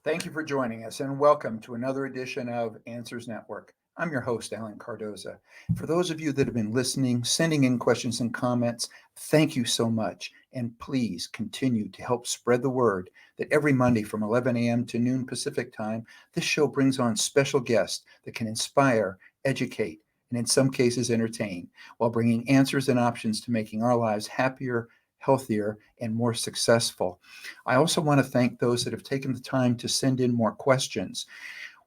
Thank you for joining us and welcome to another edition of Answers Network. I'm your host, Alan Cardoza. For those of you that have been listening, sending in questions and comments, thank you so much. And please continue to help spread the word that every Monday from 11 a.m. to noon Pacific time, this show brings on special guests that can inspire, educate, and in some cases entertain, while bringing answers and options to making our lives happier, healthier, and more successful. I also want to thank those that have taken the time to send in more questions.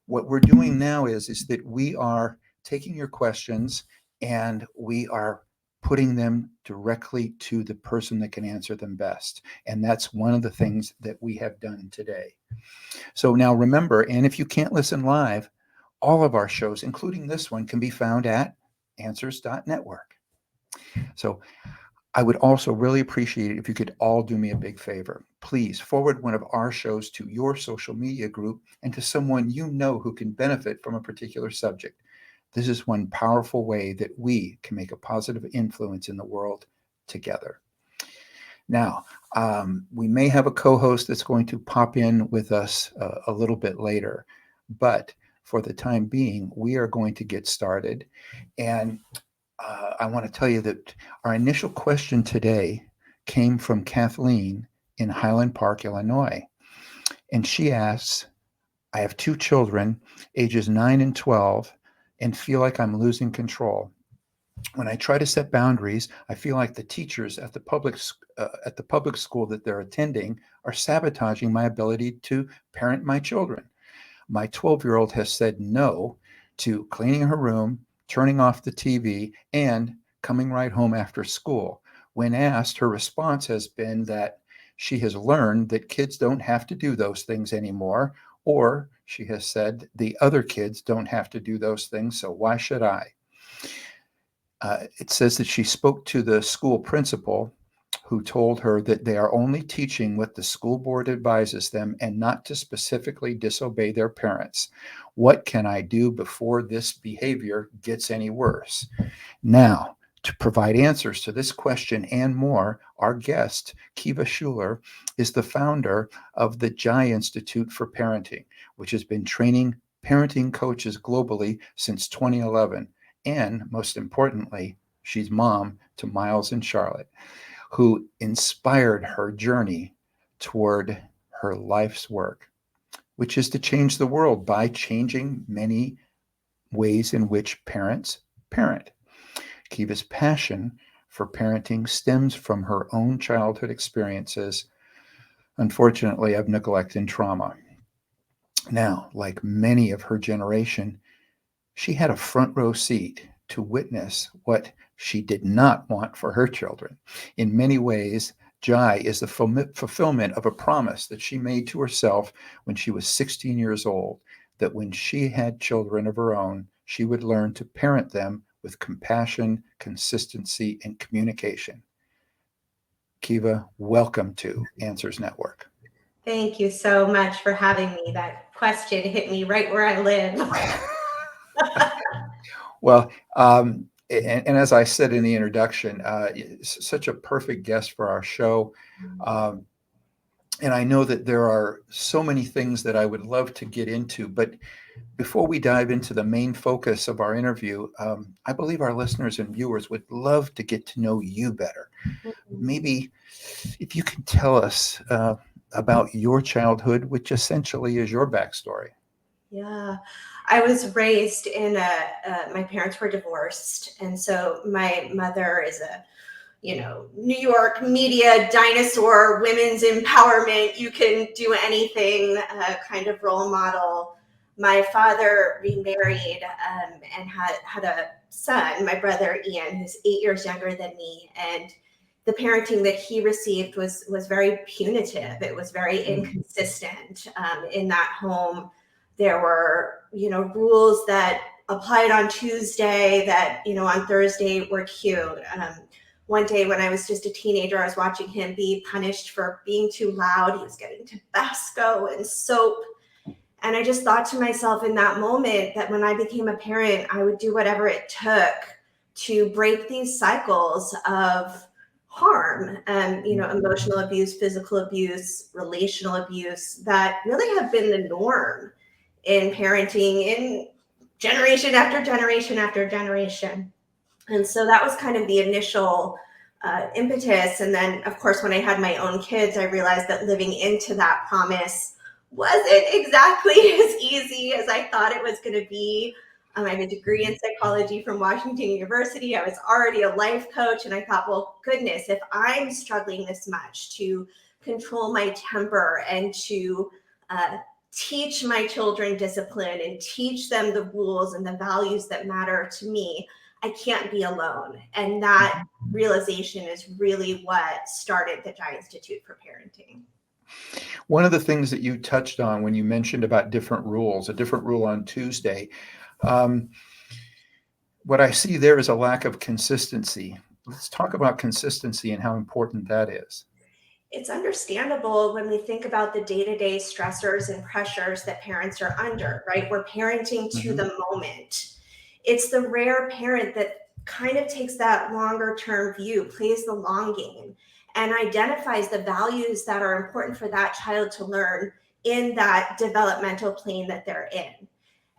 What we're doing now is that we are taking your questions and we are putting them directly to the person that can answer them best. And that's one of the things that we have done today. So now remember, and if you can't listen live, all of our shows, including this one, can be found at answers.network. So I would also really appreciate it if you could all do me a big favor. Please forward one of our shows to your social media group and to someone you know who can benefit from a particular subject. This is one powerful way that we can make a positive influence in the world together. Now, we may have a co host that's going to pop in with us a little bit later, but for the time being, we are going to get started. And I want to tell you that our initial question today came from Kathleen in Highland Park, Illinois. And she asks, I have two children, ages 9 and 12, and feel like I'm losing control. When I try to set boundaries, I feel like the teachers at the public school that they're attending are sabotaging my ability to parent my children. My 12-year-old has said no to cleaning her room, turning off the TV, and coming right home after school. When asked, her response has been that she has learned that kids don't have to do those things anymore, or she has said the other kids don't have to do those things, so why should I? It says that she spoke to the school principal who told her that they are only teaching what the school board advises them and not to specifically disobey their parents. What can I do before this behavior gets any worse? Now, to provide answers to this question and more, our guest, Kiva Schuler, is the founder of the Jai Institute for Parenting, which has been training parenting coaches globally since 2011. And most importantly, she's mom to Miles and Charlotte, who inspired her journey toward her life's work, which is to change the world by changing many ways in which parents parent. Kiva's passion for parenting stems from her own childhood experiences, unfortunately, of neglect and trauma. Now, like many of her generation, she had a front row seat to witness what she did not want for her children. In many ways, Jai is the fulfillment of a promise that she made to herself when she was 16 years old, that when she had children of her own, she would learn to parent them with compassion, consistency, and communication. Kiva, welcome to Answers Network. Thank you so much for having me. That question hit me right where I live. Well, and as I said in the introduction, such a perfect guest for our show. Um, and I know that there are so many things that I would love to get into, but before we dive into the main focus of our interview, I believe our listeners and viewers would love to get to know you better. Maybe if you can tell us about your childhood, which essentially is your backstory. Yeah, I was raised in my parents were divorced. And so my mother is a, New York media dinosaur, women's empowerment, you can do anything kind of role model. My father remarried and had a son, my brother Ian, who's 8 years younger than me. And the parenting that he received was very punitive. It was very inconsistent in that home. There were, rules that applied on Tuesday that, on Thursday were cute. One day when I was just a teenager, I was watching him be punished for being too loud. He was getting Tabasco and soap. And I just thought to myself in that moment that when I became a parent, I would do whatever it took to break these cycles of harm, emotional abuse, physical abuse, relational abuse that really have been the norm in parenting in generation after generation after generation. And so that was kind of the initial impetus. And then, of course, when I had my own kids, I realized that living into that promise wasn't exactly as easy as I thought it was going to be. I have a degree in psychology from Washington University. I was already a life coach. And I thought, well, goodness, if I'm struggling this much to control my temper and to teach my children discipline and teach them the rules and the values that matter to me, I can't be alone. And that realization is really what started the Jai Institute for Parenting. One of the things that you touched on when you mentioned about different rules, a different rule on Tuesday, what I see there is a lack of consistency. Let's talk about consistency and how important that is. It's understandable when we think about the day-to-day stressors and pressures that parents are under, right? We're parenting to the moment. It's the rare parent that kind of takes that longer term view, plays the long game, and identifies the values that are important for that child to learn in that developmental plane that they're in.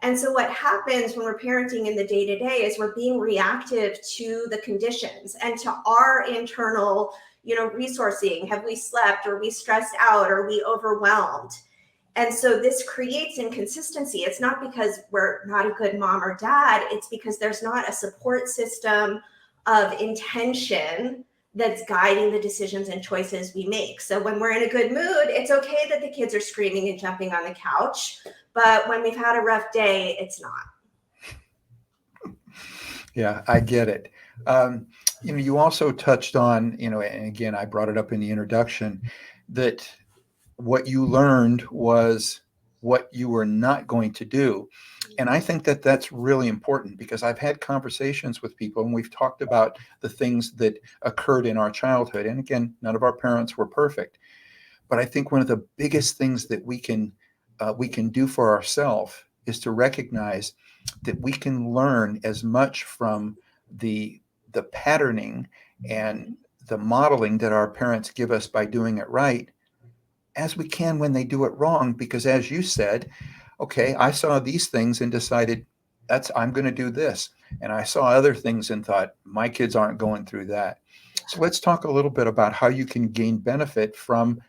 And so what happens when we're parenting in the day-to-day is we're being reactive to the conditions and to our internal, resourcing. Have we slept? Are we stressed out? Are we overwhelmed? And so this creates inconsistency. It's not because we're not a good mom or dad. It's because there's not a support system of intention that's guiding the decisions and choices we make. So when we're in a good mood, it's okay that the kids are screaming and jumping on the couch. But when we've had a rough day, it's not. Yeah, I get it. You also touched on, and again, I brought it up in the introduction, that what you learned was what you were not going to do. And I think that that's really important because I've had conversations with people and we've talked about the things that occurred in our childhood. And again, none of our parents were perfect. But I think one of the biggest things that we can do for ourselves is to recognize that we can learn as much from the patterning and the modeling that our parents give us by doing it right as we can when they do it wrong. Because as you said, okay, I saw these things and decided I'm going to do this. And I saw other things and thought my kids aren't going through that. So let's talk a little bit about how you can gain benefit from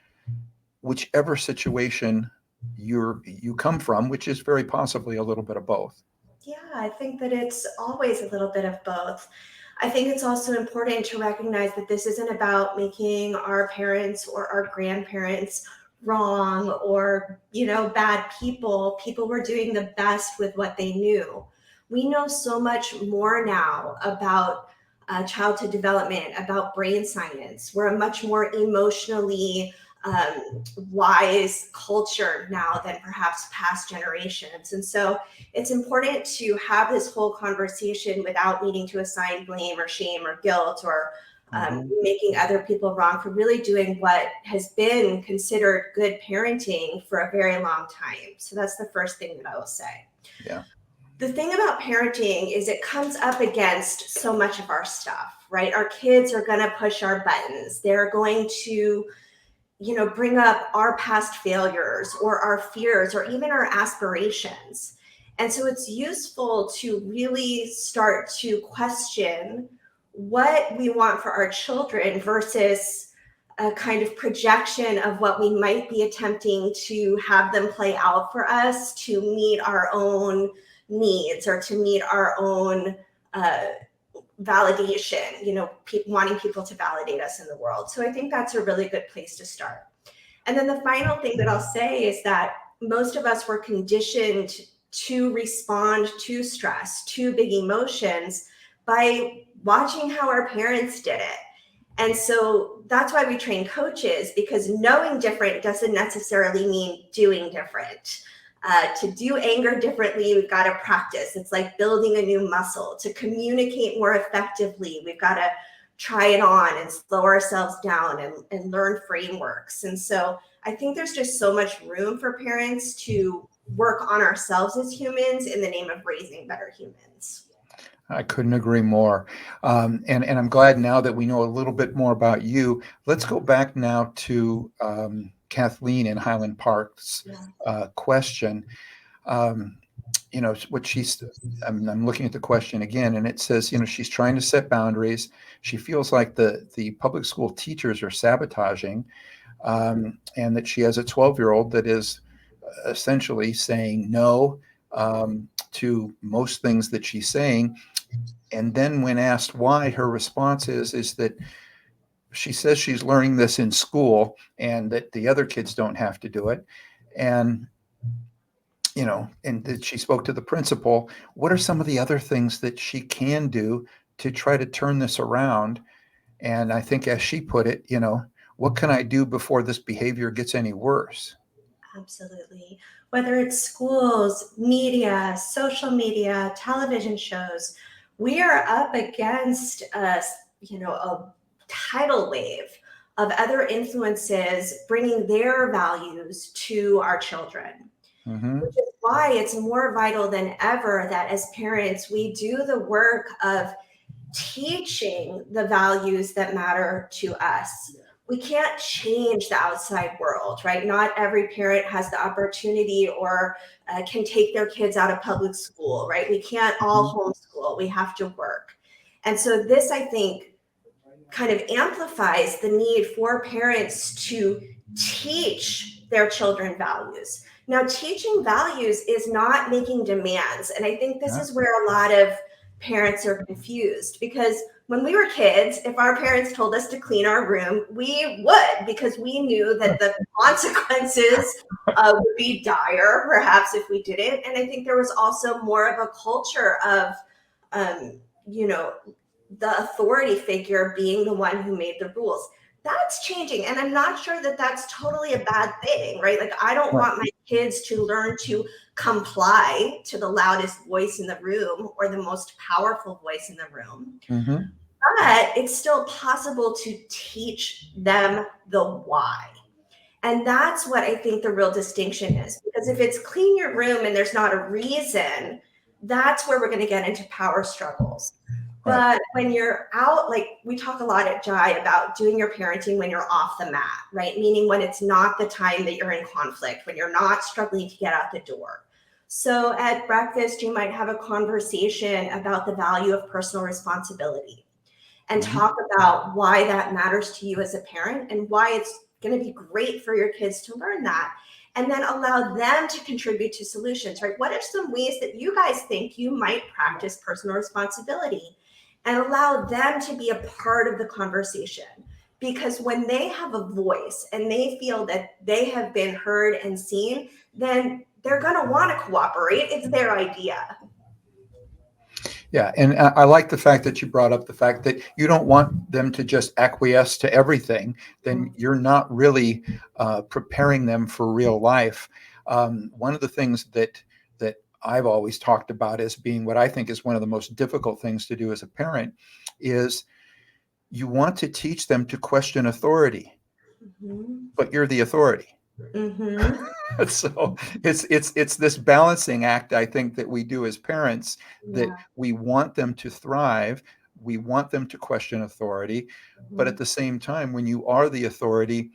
whichever situation you come from, which is very possibly a little bit of both. Yeah, I think that it's always a little bit of both. I think it's also important to recognize that this isn't about making our parents or our grandparents wrong or, bad people. People were doing the best with what they knew. We know so much more now about childhood development, about brain science. We're a much more emotionally wise culture now than perhaps past generations. And so it's important to have this whole conversation without needing to assign blame or shame or guilt or making other people wrong for really doing what has been considered good parenting for a very long time. So that's the first thing that I will say. Yeah. The thing about parenting is it comes up against so much of our stuff, right? Our kids are going to push our buttons. They're going to bring up our past failures or our fears or even our aspirations. And so it's useful to really start to question what we want for our children versus a kind of projection of what we might be attempting to have them play out for us to meet our own needs or to meet our own validation, wanting people to validate us in the world. So I think that's a really good place to start. And then the final thing that I'll say is that most of us were conditioned to respond to stress, to big emotions by watching how our parents did it. And so that's why we train coaches, because knowing different doesn't necessarily mean doing different. To do anger differently, we've got to practice. It's like building a new muscle. To communicate more effectively, we've got to try it on and slow ourselves down and learn frameworks. And so I think there's just so much room for parents to work on ourselves as humans in the name of raising better humans. I couldn't agree more. And I'm glad now that we know a little bit more about you. Let's go back now to Kathleen in Highland Park's Yeah. question. Um, what she's, I'm looking at the question again, and it says, she's trying to set boundaries. She feels like the public school teachers are sabotaging, and that she has a 12-year-old that is essentially saying no to most things that she's saying. And then when asked why, her response is that she says she's learning this in school and that the other kids don't have to do it. And and that she spoke to the principal. What are some of the other things that she can do to try to turn this around? And I think, as she put it, what can I do before this behavior gets any worse? Absolutely. Whether it's schools, media, social media, television shows, we are up against a tidal wave of other influences bringing their values to our children, Mm-hmm. which is why it's more vital than ever that as parents, we do the work of teaching the values that matter to us. We can't change the outside world, right? Not every parent has the opportunity or can take their kids out of public school, right? We can't all homeschool. We have to work. And so this, I think, kind of amplifies the need for parents to teach their children values. Now, teaching values is not making demands. And I think this Yeah. is where a lot of parents are confused, because when we were kids, if our parents told us to clean our room, we would, because we knew that the consequences would be dire, perhaps, if we didn't. And I think there was also more of a culture of, um, you know, the authority figure being the one who made the rules. That's changing. And I'm not sure that that's totally a bad thing, right? Like, I don't Right. want my kids to learn to comply to the loudest voice in the room or the most powerful voice in the room. Mm-hmm. But it's still possible to teach them the why. And that's what I think the real distinction is. Because if it's clean your room and there's not a reason, that's where we're going to get into power struggles. Right. But when you're out, like we talk a lot at Jai about doing your parenting when you're off the mat, right? Meaning when it's not the time that you're in conflict, when you're not struggling to get out the door. So at breakfast, you might have a conversation about the value of personal responsibility and Mm-hmm. talk about why that matters to you as a parent and why it's going to be great for your kids to learn that. And then allow them to contribute to solutions, right? What are some ways that you guys think you might practice personal responsibility? And allow them to be a part of the conversation. Because when they have a voice and they feel that they have been heard and seen, then they're going to want to cooperate. It's their idea. Yeah, and I like the fact that you brought up the fact that you don't want them to just acquiesce to everything. Then you're not really preparing them for real life. One of the things that I've always talked about as being what I think is one of the most difficult things to do as a parent is you want to teach them to question authority, Mm-hmm. but you're the authority. Mm-hmm. So it's this balancing act, I think, that we do as parents, that Yeah. we want them to thrive, we want them to question authority, but Mm-hmm. at the same time, when you are the authority,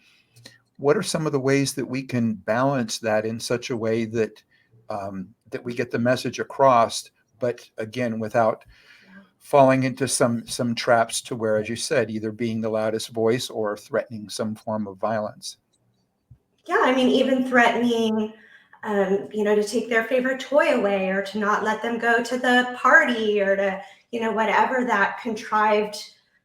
what are some of the ways that we can balance that in such a way that that we get the message across, but again, without falling into some traps to where, as you said, either being the loudest voice or threatening some form of violence. Yeah, I mean, even threatening, to take their favorite toy away or to not let them go to the party or to, whatever that contrived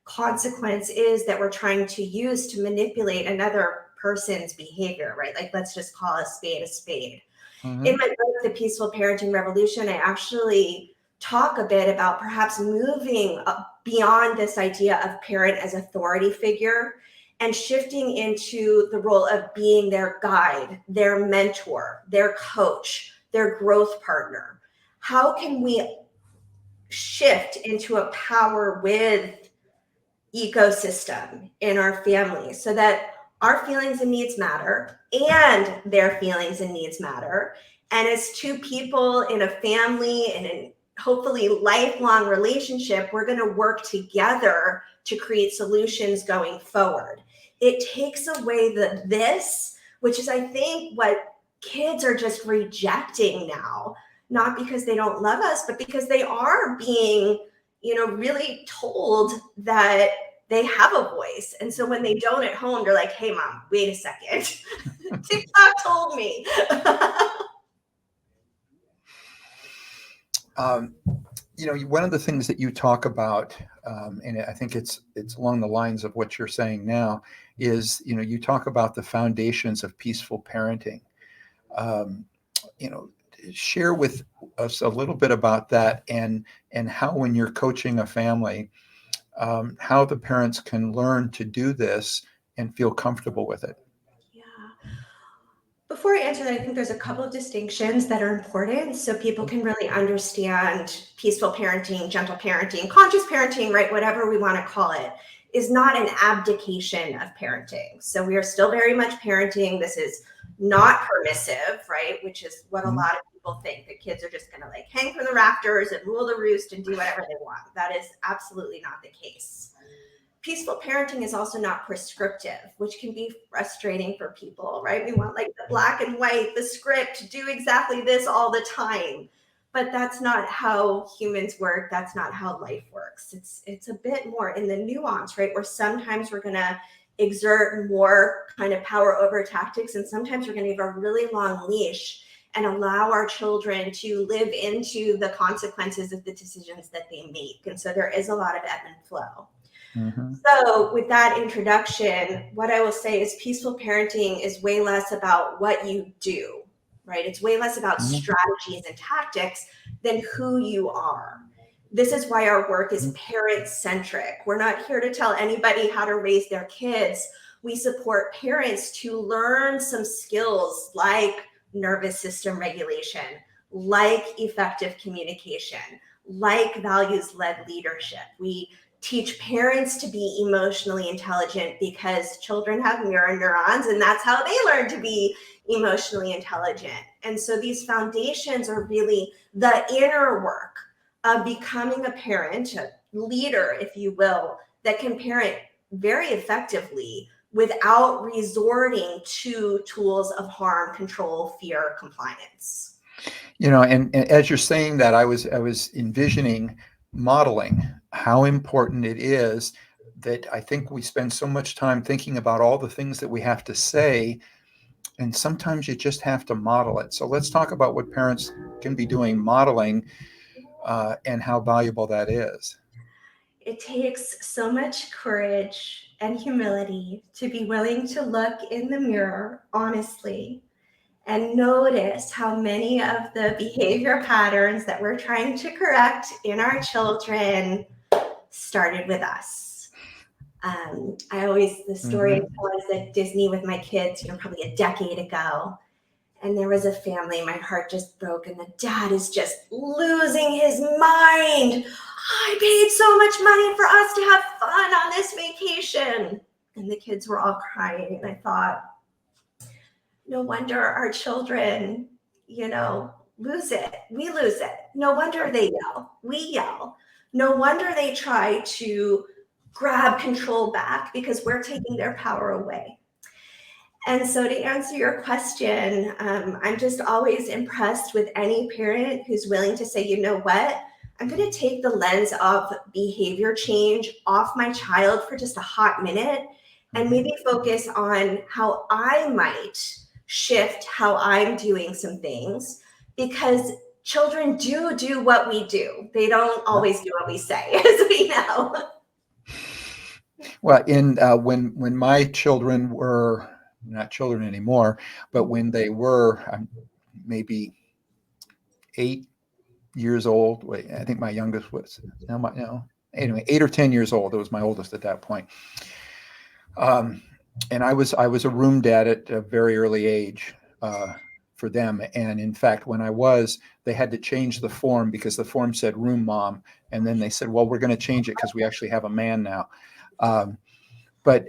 consequence is that we're trying to use to manipulate another person's behavior, right? Like, let's just call a spade a spade. In Hmm. my book, The Peaceful Parenting Revolution, I actually talk a bit about perhaps moving beyond this idea of parent as authority figure and shifting into the role of being their guide, their mentor, their coach, their growth partner. How can we shift into a power with ecosystem in our family so that our feelings and needs matter and their feelings and needs matter? And as two people in a family, in an hopefully lifelong relationship, we're going to work together to create solutions going forward. It takes away the this, which is, I think, what kids are just rejecting now, not because they don't love us, but because they are being, really told that they have a voice. And so when they don't at home, they're like, hey, mom, wait a second. TikTok told me. One of the things that you talk about, and I think it's along the lines of what you're saying now, is, you talk about the foundations of peaceful parenting. Um, Share with us a little bit about that, and how, when you're coaching a family, how the parents can learn to do this and feel comfortable with it. Yeah. Before I answer that, I think there's a couple of distinctions that are important so people can really understand peaceful parenting, gentle parenting, conscious parenting, right? Whatever we want to call it, is not an abdication of parenting. So we are still very much parenting. This is not permissive, right? Which is what a lot of people think, that kids are just going to like hang from the rafters and rule the roost and do whatever they want. That is absolutely not the case. Peaceful parenting is also not prescriptive, which can be frustrating for people, right? We want like the black and white, the script, do exactly this all the time. But that's not how humans work. That's not how life works. It's a bit more in the nuance, right? Where sometimes we're going to exert more kind of power over tactics, and sometimes we're going to give a really long leash and allow our children to live into the consequences of the decisions that they make. And so there is a lot of ebb and flow. Mm-hmm. So with that introduction, what I will say is peaceful parenting is way less about what you do, right? It's way less about strategies and tactics than who you are. This is why our work is parent-centric. We're not here to tell anybody how to raise their kids. We support parents to learn some skills like nervous system regulation, like effective communication, like values-led leadership. We teach parents to be emotionally intelligent because children have mirror neurons, and that's how they learn to be emotionally intelligent. And so these foundations are really the inner work of becoming a parent, a leader, if you will, that can parent very effectively without resorting to tools of harm, control, fear, compliance. And as you're saying that, I was envisioning modeling how important it is, that I think we spend so much time thinking about all the things that we have to say, and sometimes you just have to model it. So let's talk about what parents can be doing modeling, and how valuable that is. It takes so much courage and humility to be willing to look in the mirror honestly and notice how many of the behavior patterns that we're trying to correct in our children started with us. The story I tell is at Disney with my kids, probably a decade ago. And there was a family, my heart just broke, and the dad is just losing his mind. I paid so much money for us to have fun on this vacation. And the kids were all crying. And I thought, no wonder our children, lose it. We lose it. No wonder they yell. We yell. No wonder they try to grab control back, because we're taking their power away. And so to answer your question, I'm just always impressed with any parent who's willing to say, you know what, I'm going to take the lens of behavior change off my child for just a hot minute and maybe focus on how I might shift how I'm doing some things, because children do what we do. They don't always do what we say, as we know. Well, when my children were not children anymore, but when they were maybe 8 years old. Wait, I think my youngest was anyway 8 or 10 years old. It was my oldest at that point. And I was a room dad at a very early age for them. And in fact, when they had to change the form, because the form said room mom, and then they said, well, we're going to change it because we actually have a man now. But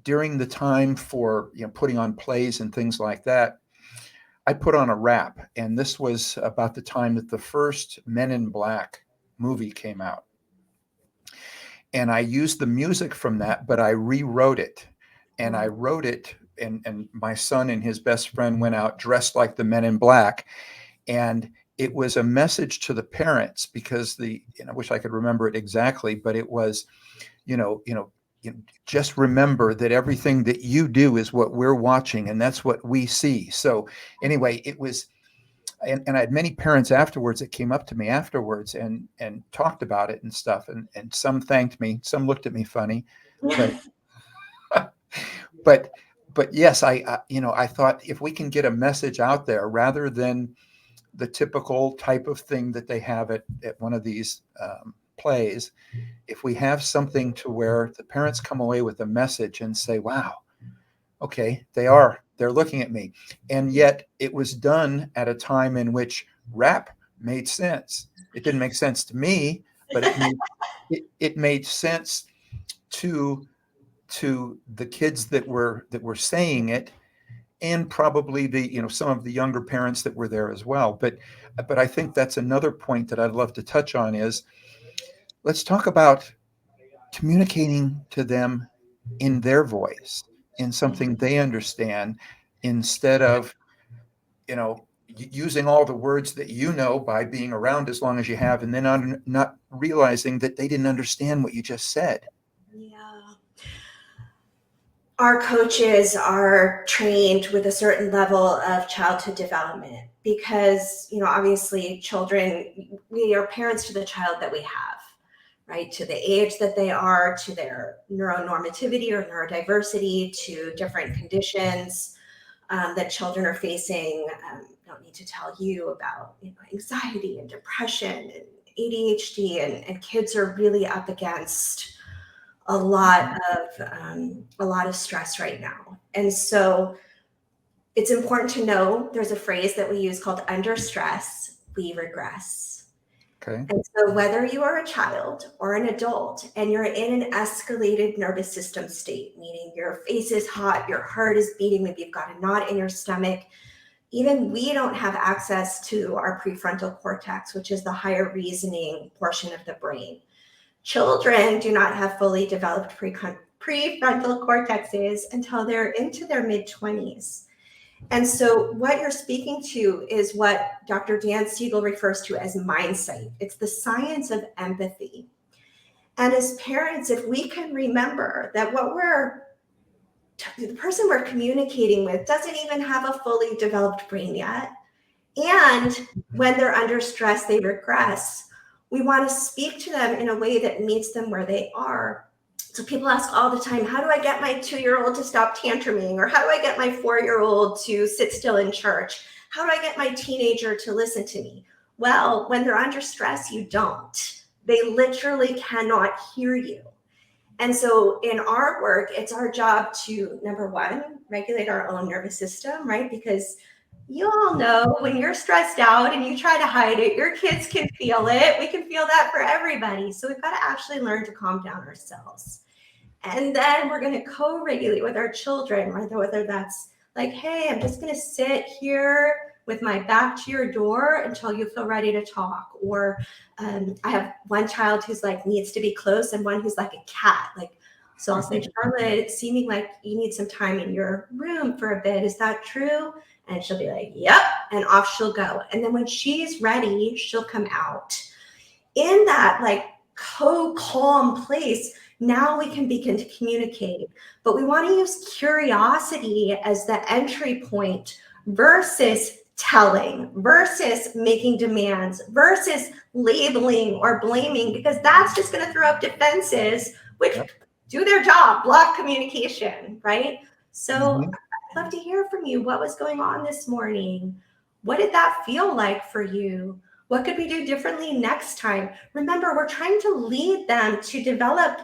during the time for putting on plays and things like that, I put on a rap, and this was about the time that the first Men in Black movie came out. And I used the music from that, but I rewrote it. And I wrote it, and my son and his best friend went out dressed like the Men in Black. And it was a message to the parents because I wish I could remember it exactly, but it was, you know, you know, just remember that everything that you do is what we're watching, and that's what we see. So anyway, it was, and I had many parents afterwards that came up to me afterwards and talked about it and stuff, and some thanked me, some looked at me funny, but but yes, I thought if we can get a message out there rather than the typical type of thing that they have at one of these plays, if we have something to where the parents come away with a message and say, wow, okay, they're looking at me. And yet it was done at a time in which rap made sense. It didn't make sense to me, but it made sense to the kids that were saying it, and probably some of the younger parents that were there as well. But I think that's another point that I'd love to touch on is, let's talk about communicating to them in their voice, in something they understand, instead of using all the words that by being around as long as you have, and then not realizing that they didn't understand what you just said. Yeah. Our coaches are trained with a certain level of childhood development because, obviously children, we are parents to the child that we have, right? To the age that they are, to their neuronormativity or neurodiversity, to different conditions that children are facing. Don't need to tell you about anxiety and depression and ADHD, and kids are really up against a lot of stress right now. And so it's important to know there's a phrase that we use called under stress, we regress. Okay. And so whether you are a child or an adult and you're in an escalated nervous system state, meaning your face is hot, your heart is beating, maybe you've got a knot in your stomach, even we don't have access to our prefrontal cortex, which is the higher reasoning portion of the brain. Children do not have fully developed prefrontal cortexes until they're into their mid-20s. And so what you're speaking to is what Dr. Dan Siegel refers to as mindsight. It's the science of empathy. And as parents, if we can remember that the person we're communicating with doesn't even have a fully developed brain yet, and when they're under stress, they regress, we want to speak to them in a way that meets them where they are. So people ask all the time, how do I get my 2-year-old to stop tantruming? Or how do I get my 4-year-old to sit still in church? How do I get my teenager to listen to me? Well, when they're under stress, you don't. They literally cannot hear you. And so in our work, it's our job to, number one, regulate our own nervous system, right? Because you all know when you're stressed out and you try to hide it, your kids can feel it. We can feel that for everybody. So we've got to actually learn to calm down ourselves. And then we're going to co-regulate with our children, whether that's like, hey, I'm just going to sit here with my back to your door until you feel ready to talk. Or I have one child who's like needs to be close and one who's like a cat. So I'll say, Charlotte, it's seeming like you need some time in your room for a bit. Is that true? And she'll be like, yep. And off she'll go. And then when she's ready, she'll come out. In that calm place, now we can begin to communicate. But we want to use curiosity as the entry point versus telling, versus making demands, versus labeling or blaming, because that's just going to throw up defenses, which do their job, block communication, right? So I'd love to hear from you. What was going on this morning? What did that feel like for you? What could we do differently next time? Remember, we're trying to lead them to develop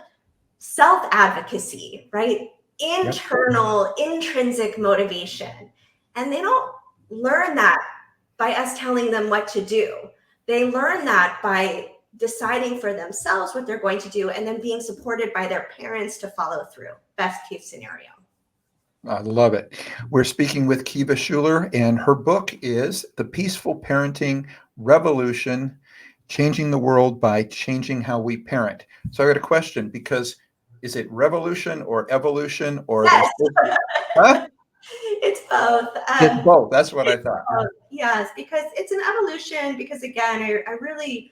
self-advocacy, right? Internal, intrinsic motivation. And they don't learn that by us telling them what to do. They learn that by deciding for themselves what they're going to do and then being supported by their parents to follow through. Best case scenario. I love it. We're speaking with Kiva Schuler, and her book is The Peaceful Parenting Revolution, Changing the World by Changing How We Parent. So I got a question, because is it revolution or evolution, or are they Yes, supposed to, huh? it's both. It's both. That's what I It's thought. both. Yes, because it's an evolution. Because again, I really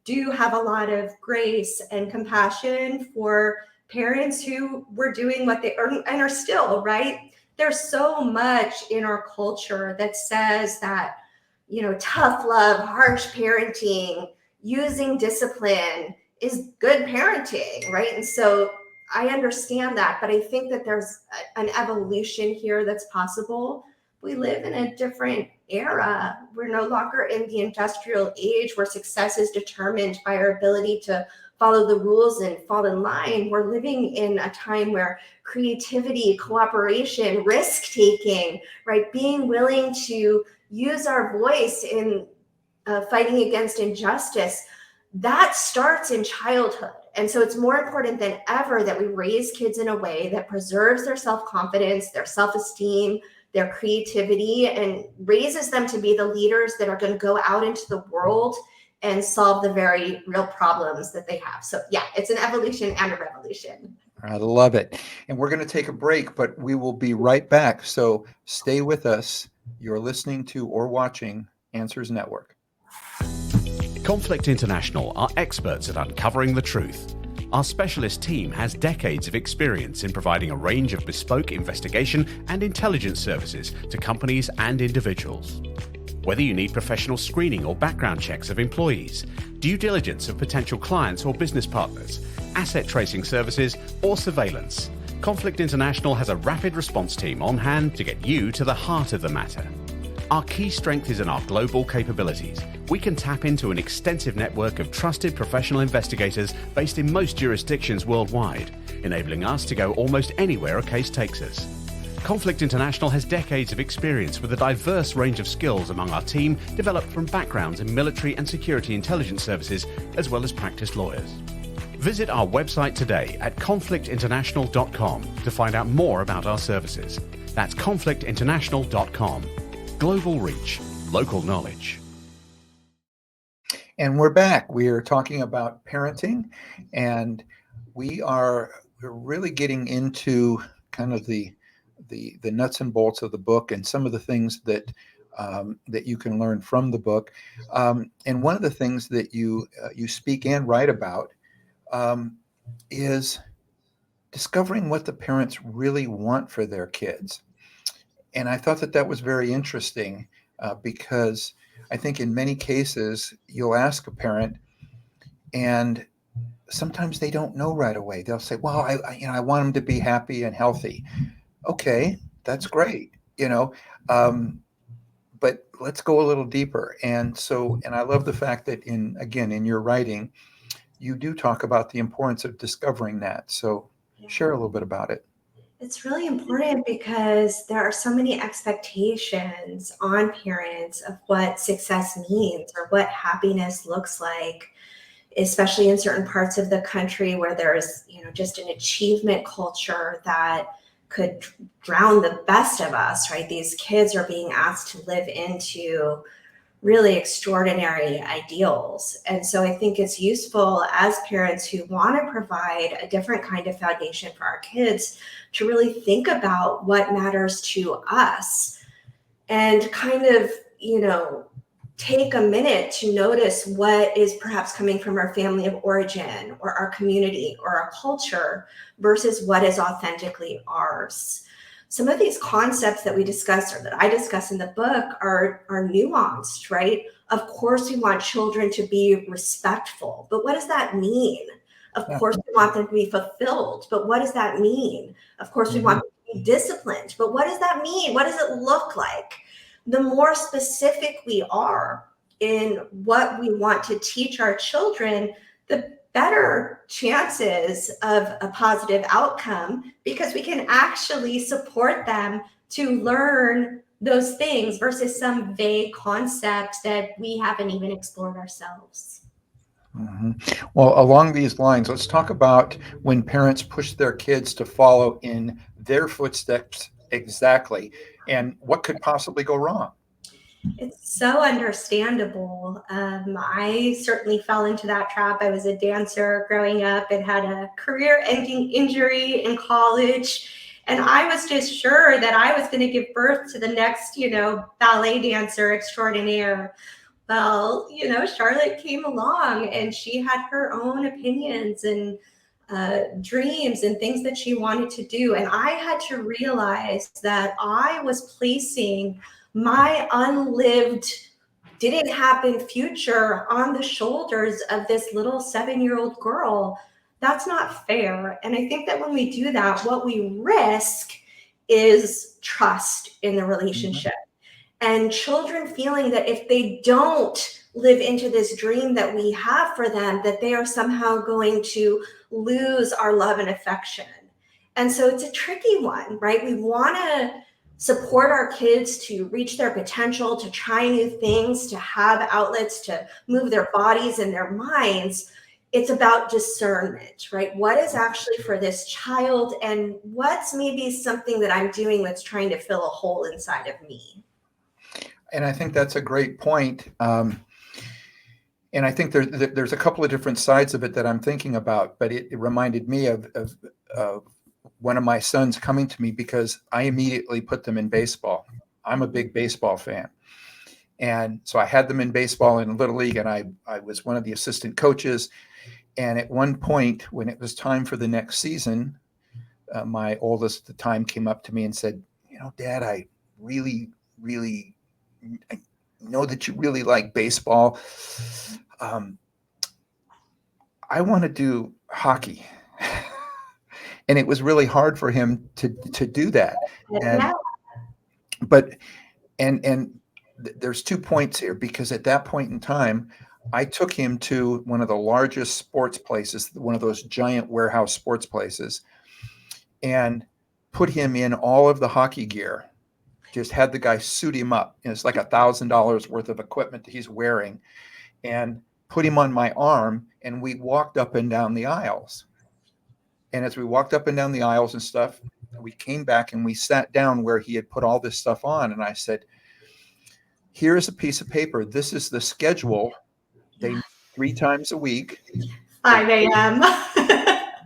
do have a lot of grace and compassion for parents who were doing what they are and are still, right? There's so much in our culture that says that, tough love, harsh parenting, using discipline is good parenting, right? And so I understand that, but I think that there's an evolution here that's possible. We live in a different era. We're no longer in the industrial age where success is determined by our ability to follow the rules and fall in line. We're living in a time where creativity, cooperation, risk taking, right? Being willing to use our voice in fighting against injustice, that starts in childhood. And so it's more important than ever that we raise kids in a way that preserves their self-confidence, their self-esteem, their creativity, and raises them to be the leaders that are going to go out into the world and solve the very real problems that they have. So yeah, it's an evolution and a revolution. I love it. And we're going to take a break, but we will be right back. So stay with us. You're listening to or watching Answers Network. Conflict International are experts at uncovering the truth. Our specialist team has decades of experience in providing a range of bespoke investigation and intelligence services to companies and individuals. Whether you need professional screening or background checks of employees, due diligence of potential clients or business partners, asset tracing services, or surveillance, Conflict International has a rapid response team on hand to get you to the heart of the matter. Our key strength is in our global capabilities. We can tap into an extensive network of trusted professional investigators based in most jurisdictions worldwide, enabling us to go almost anywhere a case takes us. Conflict International has decades of experience with a diverse range of skills among our team, developed from backgrounds in military and security intelligence services, as well as practiced lawyers. Visit our website today at conflictinternational.com to find out more about our services. That's conflictinternational.com. Global reach, local knowledge. And we're back. We are talking about parenting, and we're really getting into kind of the nuts and bolts of the book and some of the things that that you can learn from the book. And one of the things that you speak and write about is discovering what the parents really want for their kids. And I thought that that was very interesting, because I think in many cases you'll ask a parent, and sometimes they don't know right away. They'll say, "Well, I want them to be happy and healthy." Okay, that's great, but let's go a little deeper. And I love the fact that in your writing, you do talk about the importance of discovering that. So share a little bit about it. It's really important because there are so many expectations on parents of what success means or what happiness looks like, especially in certain parts of the country where there's, just an achievement culture that could drown the best of us, right? These kids are being asked to live into really extraordinary ideals. And so I think it's useful as parents who want to provide a different kind of foundation for our kids to really think about what matters to us and kind of, take a minute to notice what is perhaps coming from our family of origin or our community or our culture versus what is authentically ours. Some of these concepts that we discuss or that I discuss in the book are nuanced, right? Of course, we want children to be respectful, but what does that mean? Of course, we want them to be fulfilled, but what does that mean? Of course, we want them to be disciplined, but what does that mean? What does it look like? The more specific we are in what we want to teach our children, the better chances of a positive outcome, because we can actually support them to learn those things versus some vague concept that we haven't even explored ourselves. Mm-hmm. Well, along these lines, let's talk about when parents push their kids to follow in their footsteps Exactly. And what could possibly go wrong? It's so understandable. I certainly fell into that trap. I was a dancer growing up and had a career ending injury in college. And I was just sure that I was going to give birth to the next, ballet dancer extraordinaire. Well, Charlotte came along and she had her own opinions and dreams and things that she wanted to do. And I had to realize that I was placing my unlived, didn't happen future on the shoulders of this little 7-year-old girl. That's not fair. And I think that when we do that, what we risk is trust in the relationship. And children feeling that if they don't live into this dream that we have for them, that they are somehow going to lose our love and affection. And so it's a tricky one, right? We want to support our kids to reach their potential, to try new things, to have outlets, to move their bodies and their minds. It's about discernment, right? What is actually for this child, and what's maybe something that I'm doing that's trying to fill a hole inside of me? And I think that's a great point. And I think there's a couple of different sides of it that I'm thinking about, but it reminded me of one of my sons coming to me because I immediately put them in baseball. I'm a big baseball fan. And so I had them in baseball in Little League, and I was one of the assistant coaches. And at one point, when it was time for the next season, my oldest at the time came up to me and said, Dad, I really, really I know that you really like baseball. I want to do hockey. And it was really hard for him to do that. And there's 2 points here, because at that point in time, I took him to one of the largest sports places, one of those giant warehouse sports places, and put him in all of the hockey gear. Just had the guy suit him up. And it's like $1,000 worth of equipment that he's wearing, and put him on my arm. And we walked up and down the aisles. And as we walked up and down the aisles and stuff, we came back and we sat down where he had put all this stuff on. And I said, here's a piece of paper. This is the schedule. They meet 3 times a week. 5 a.m.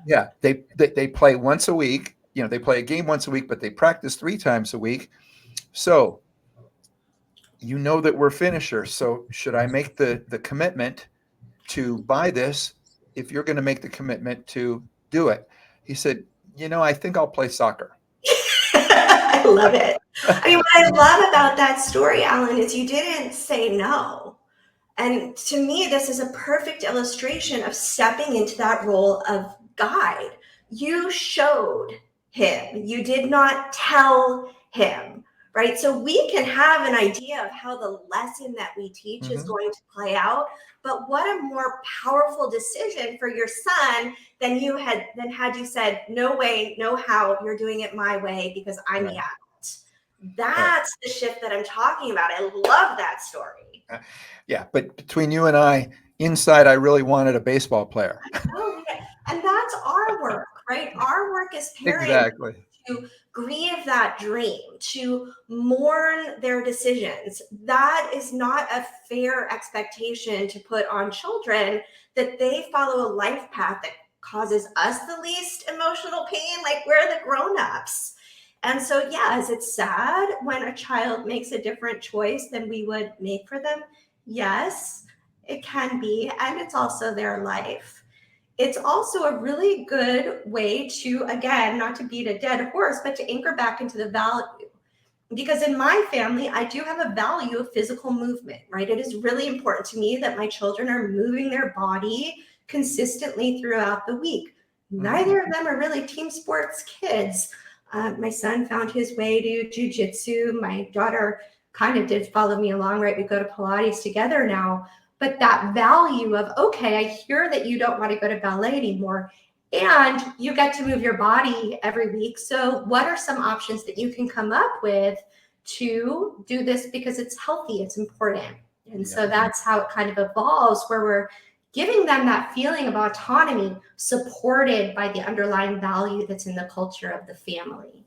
Yeah. They play once a week. They play a game once a week, but they practice 3 times a week. So that we're finishers. So should I make the commitment to buy this if you're going to make the commitment to do it? He said, I think I'll play soccer. I love it. I mean, what I love about that story, Alan, is you didn't say no. And to me, this is a perfect illustration of stepping into that role of guide. You showed him. You did not tell him, right? So we can have an idea of how the lesson that we teach is going to play out, but what a more powerful decision for your son than had you said, no way, no how, you're doing it my way because I'm the adult. That's the shift that I'm talking about. I love that story. Yeah, but between you and I, inside, I really wanted a baseball player. Oh, yeah. And that's our work, right? Our work as parents to grieve that dream, to mourn their decisions. That is not a fair expectation to put on children, that they follow a life path that causes us the least emotional pain, like we're the grown-ups. And so, is it sad when a child makes a different choice than we would make for them? Yes, it can be. And it's also their life. It's also a really good way to, again, not to beat a dead horse, but to anchor back into the value. Because in my family, I do have a value of physical movement, right? It is really important to me that my children are moving their body consistently throughout the week. Neither of them are really team sports kids. My son found his way to jujitsu. My daughter kind of did follow me along, right? We go to Pilates together now. But that value of, okay, I hear that you don't want to go to ballet anymore, and you get to move your body every week. So what are some options that you can come up with to do this because it's healthy, it's important? And so that's how it kind of evolves, where we're giving them that feeling of autonomy supported by the underlying value that's in the culture of the family.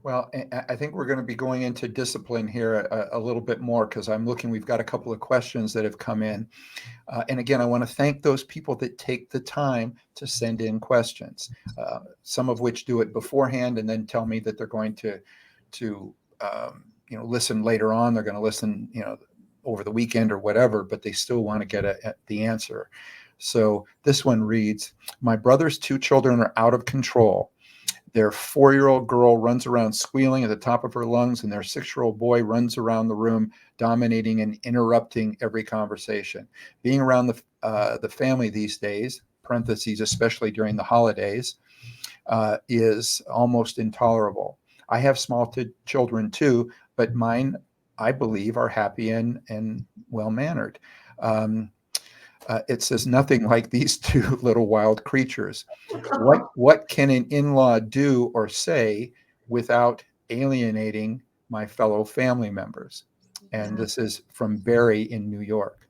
Well, I think we're going to be going into discipline here a little bit more because I'm looking, we've got a couple of questions that have come in. And again, I want to thank those people that take the time to send in questions, some of which do it beforehand and then tell me that they're going to listen later on. They're going to listen, over the weekend or whatever, but they still want to get the answer. So this one reads, my brother's two children are out of control. Their 4-year-old girl runs around squealing at the top of her lungs, and their 6-year-old boy runs around the room, dominating and interrupting every conversation. Being around the family these days, parentheses, especially during the holidays, is almost intolerable. I have small children too, but mine, I believe, are happy and well-mannered. It says nothing like these two little wild creatures. What can an in-law do or say without alienating my fellow family members? And this is from Barry in New York.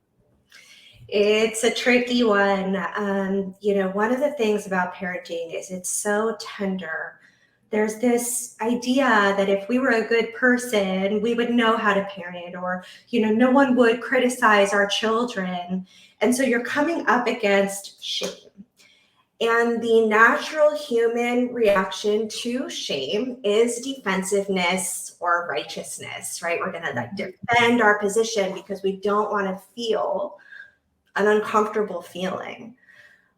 It's a tricky one. One of the things about parenting is it's so tender. There's this idea that if we were a good person, we would know how to parent, or, no one would criticize our children. And so you're coming up against shame. And the natural human reaction to shame is defensiveness or righteousness, right? We're going to defend our position because we don't want to feel an uncomfortable feeling.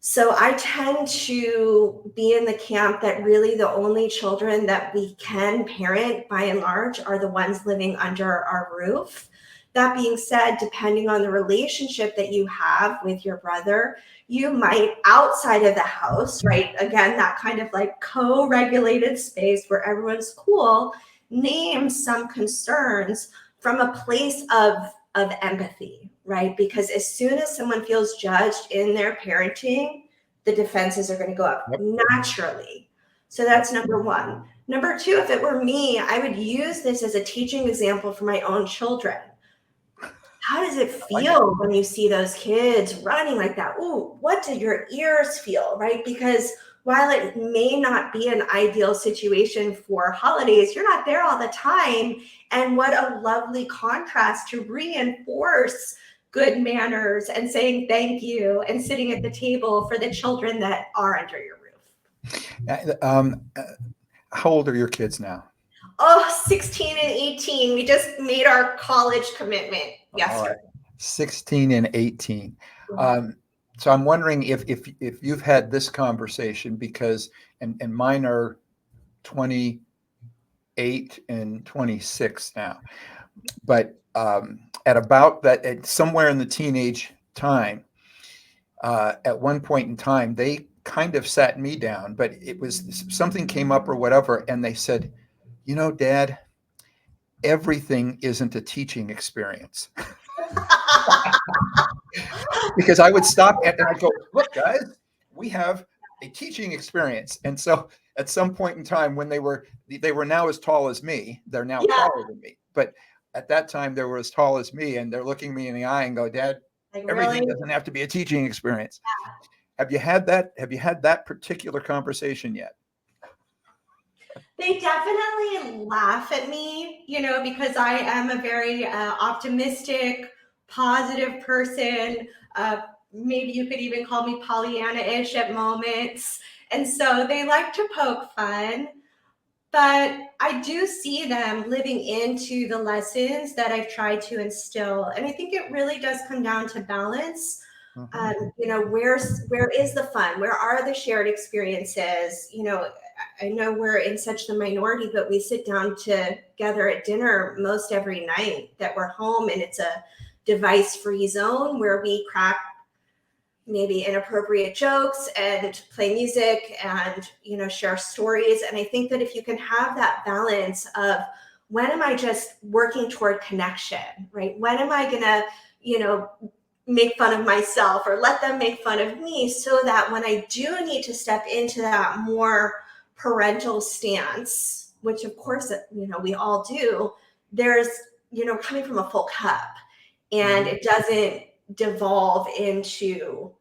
So I tend to be in the camp that really the only children that we can parent by and large are the ones living under our roof. That being said, depending on the relationship that you have with your brother, you might, outside of the house, right? Again, that kind of like co-regulated space where everyone's cool, name some concerns from a place of empathy, right? Because as soon as someone feels judged in their parenting, the defenses are going to go up naturally. So that's number one. Number two, if it were me, I would use this as a teaching example for my own children. How does it feel when you see those kids running like that? Ooh, what do your ears feel, right? Because while it may not be an ideal situation for holidays, you're not there all the time. And what a lovely contrast to reinforce good manners and saying thank you and sitting at the table for the children that are under your roof. How old are your kids now? Oh, 16 and 18. We just made our college commitment yesterday. 16 and 18. So I'm wondering if you've had this conversation, because and mine are 28 and 26 now, but at about that, at somewhere in the teenage time, at one point in time, they kind of sat me down, but it was something came up or whatever, and they said, Dad, everything isn't a teaching experience. Because I would stop and I'd go, look, guys, we have a teaching experience. And so at some point in time, when they were now as tall as me, they're now taller than me. But at that time, they were as tall as me, and they're looking me in the eye and go, Dad, everything doesn't have to be a teaching experience. Yeah. Have you had that particular conversation yet? They definitely laugh at me, because I am a very optimistic, positive person. Maybe you could even call me Pollyanna-ish at moments. And so they like to poke fun. But I do see them living into the lessons that I've tried to instill. And I think it really does come down to balance. Where is the fun? Where are the shared experiences? I know we're in such the minority, but we sit down together at dinner most every night that we're home, and it's a device-free zone where we crack maybe inappropriate jokes and play music and, share stories. And I think that if you can have that balance of when am I just working toward connection, right? When am I going to, make fun of myself or let them make fun of me, so that when I do need to step into that more parental stance, which of course, we all do, there's, coming from a full cup, and it doesn't devolve into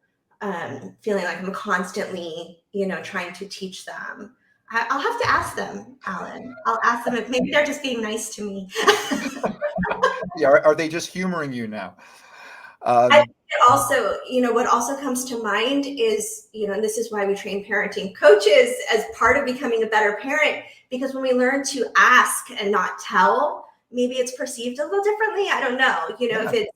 feeling like I'm constantly, trying to teach them. I'll have to ask them, Alan. I'll ask them if maybe they're just being nice to me. Yeah, are they just humoring you now? I think it also, what also comes to mind is, and this is why we train parenting coaches as part of becoming a better parent, because when we learn to ask and not tell, maybe it's perceived a little differently. I don't know, if it's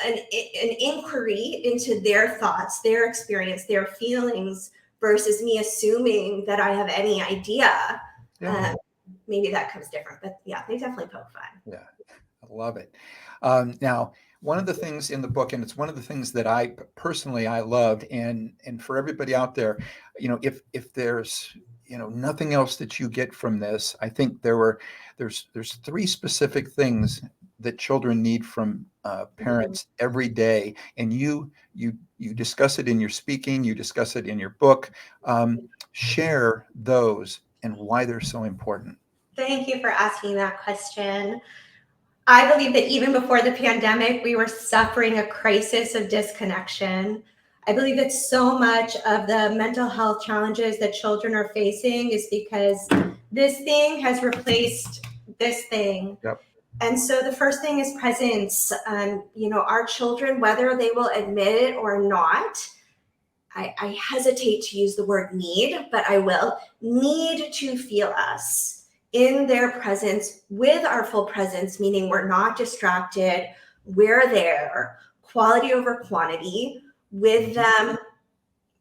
an inquiry into their thoughts, their experience, their feelings, versus me assuming that I have any idea. Yeah. Maybe that comes different, but yeah, they definitely poke fun. Yeah, I love it. Now, one of the things in the book, and it's one of the things that I personally I loved, and for everybody out there, if there's nothing else that you get from this, I think there's three specific things that children need from parents every day, and you discuss it in your speaking, you discuss it in your book. Share those and why they're so important. Thank you for asking that question. I believe that even before the pandemic, we were suffering a crisis of disconnection. I believe that so much of the mental health challenges that children are facing is because this thing has replaced this thing. Yep. And so the first thing is presence. Our children, whether they will admit it or not, I hesitate to use the word need, but I will, need to feel us in their presence, with our full presence, meaning we're not distracted, we're there, quality over quantity, with them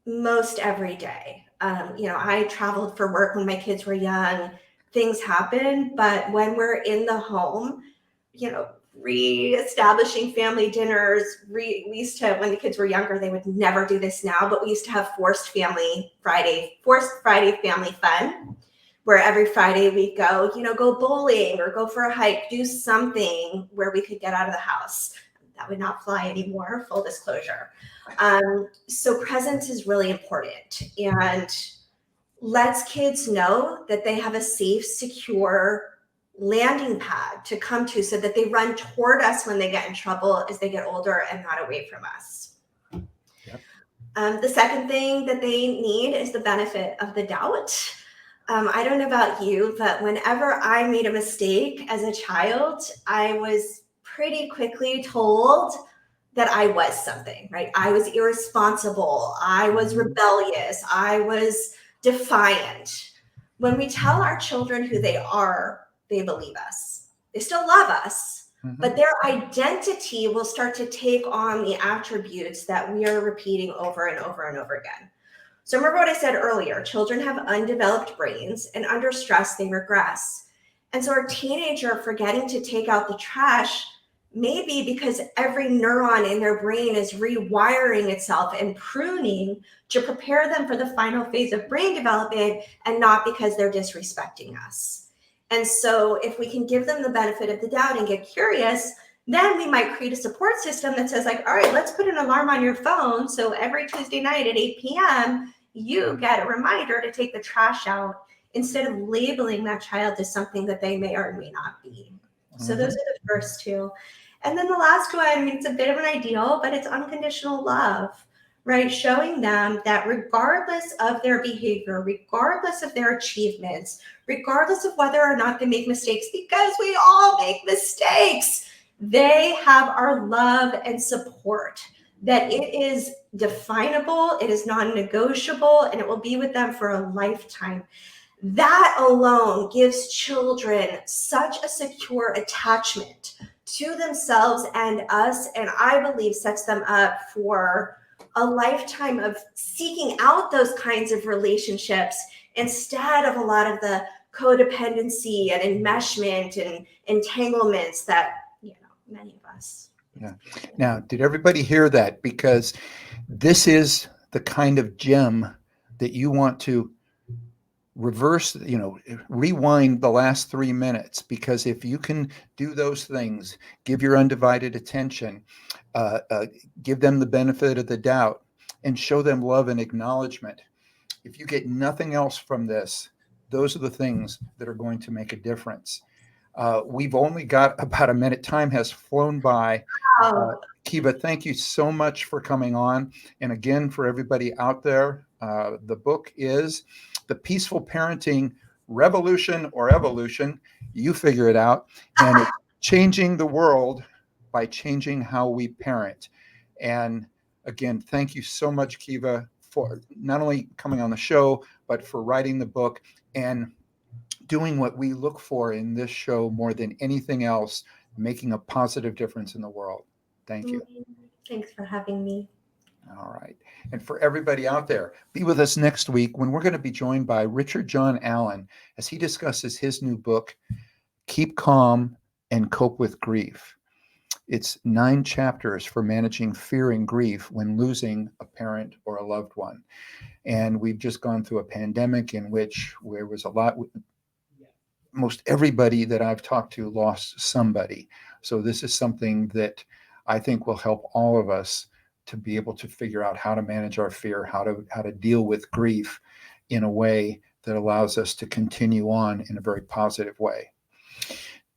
most every day. I traveled for work when my kids were young. Things happen, but when we're in the home, re-establishing family dinners. We used to, when the kids were younger, they would never do this now, but we used to have forced Friday family fun, where every Friday we'd go bowling or go for a hike, do something where we could get out of the house. That would not fly anymore, full disclosure. So presence is really important, and lets kids know that they have a safe, secure landing pad to come to, so that they run toward us when they get in trouble as they get older and not away from us. Yep. The second thing that they need is the benefit of the doubt. I don't know about you, but whenever I made a mistake as a child, I was pretty quickly told that I was something, right? I was irresponsible. I was rebellious. I was defiant. When we tell our children who they are, they believe us. They still love us, but their identity will start to take on the attributes that we are repeating over and over and over again. So remember what I said earlier, children have undeveloped brains, and under stress, they regress. And so our teenager forgetting to take out the trash may be because every neuron in their brain is rewiring itself and pruning to prepare them for the final phase of brain development, and not because they're disrespecting us. And so if we can give them the benefit of the doubt and get curious, then we might create a support system that says, like, all right, let's put an alarm on your phone. So every Tuesday night at 8 p.m., you get a reminder to take the trash out, instead of labeling that child as something that they may or may not be. So those are the first two. And then the last one, it's a bit of an ideal, but it's unconditional love, right? Showing them that regardless of their behavior, regardless of their achievements, regardless of whether or not they make mistakes, because we all make mistakes, they have our love and support, that it is definable, it is non-negotiable, and it will be with them for a lifetime. That alone gives children such a secure attachment to themselves and us, and I believe sets them up for a lifetime of seeking out those kinds of relationships, instead of a lot of the codependency and enmeshment and entanglements that many of us. Yeah. Now, did everybody hear that? Because this is the kind of gem that you want to reverse, rewind the last 3 minutes, because if you can do those things, give your undivided attention, give them the benefit of the doubt, and show them love and acknowledgement. If you get nothing else from this, those are the things that are going to make a difference. We've only got about a minute. Time has flown by. Kiva, thank you so much for coming on. And again, for everybody out there, The book is The Peaceful Parenting Revolution or Evolution. You figure it out. And it's changing the world by changing how we parent. And again, thank you so much, Kiva, for not only coming on the show, but for writing the book and doing what we look for in this show more than anything else, making a positive difference in the world. Thank you. Thanks for having me. All right. And for everybody out there, be with us next week when we're going to be joined by Richard John Allen as he discusses his new book, Keep Calm and Cope with Grief. It's 9 chapters for managing fear and grief when losing a parent or a loved one. And we've just gone through a pandemic in which there was a lot, most everybody that I've talked to lost somebody. So this is something that I think will help all of us to be able to figure out how to manage our fear, how to deal with grief in a way that allows us to continue on in a very positive way.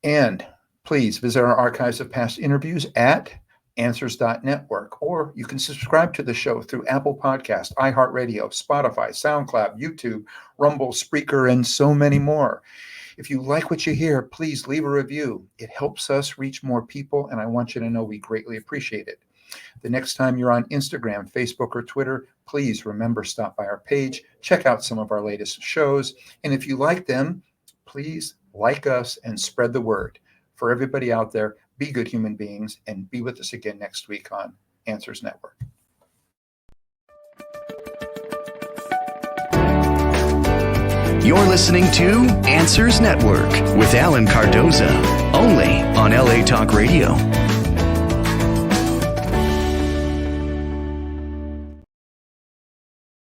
And please visit our archives of past interviews at answers.network, or you can subscribe to the show through Apple Podcast, iHeartRadio, Spotify, SoundCloud, YouTube, Rumble, Spreaker, and so many more. If you like what you hear, please leave a review. It helps us reach more people, and I want you to know we greatly appreciate it. The next time you're on Instagram, Facebook, or Twitter, please remember, stop by our page, check out some of our latest shows, and if you like them, please like us and spread the word. For everybody out there, be good human beings and be with us again next week on Answers Network. You're listening to Answers Network with Alan Cardoza, only on LA Talk Radio.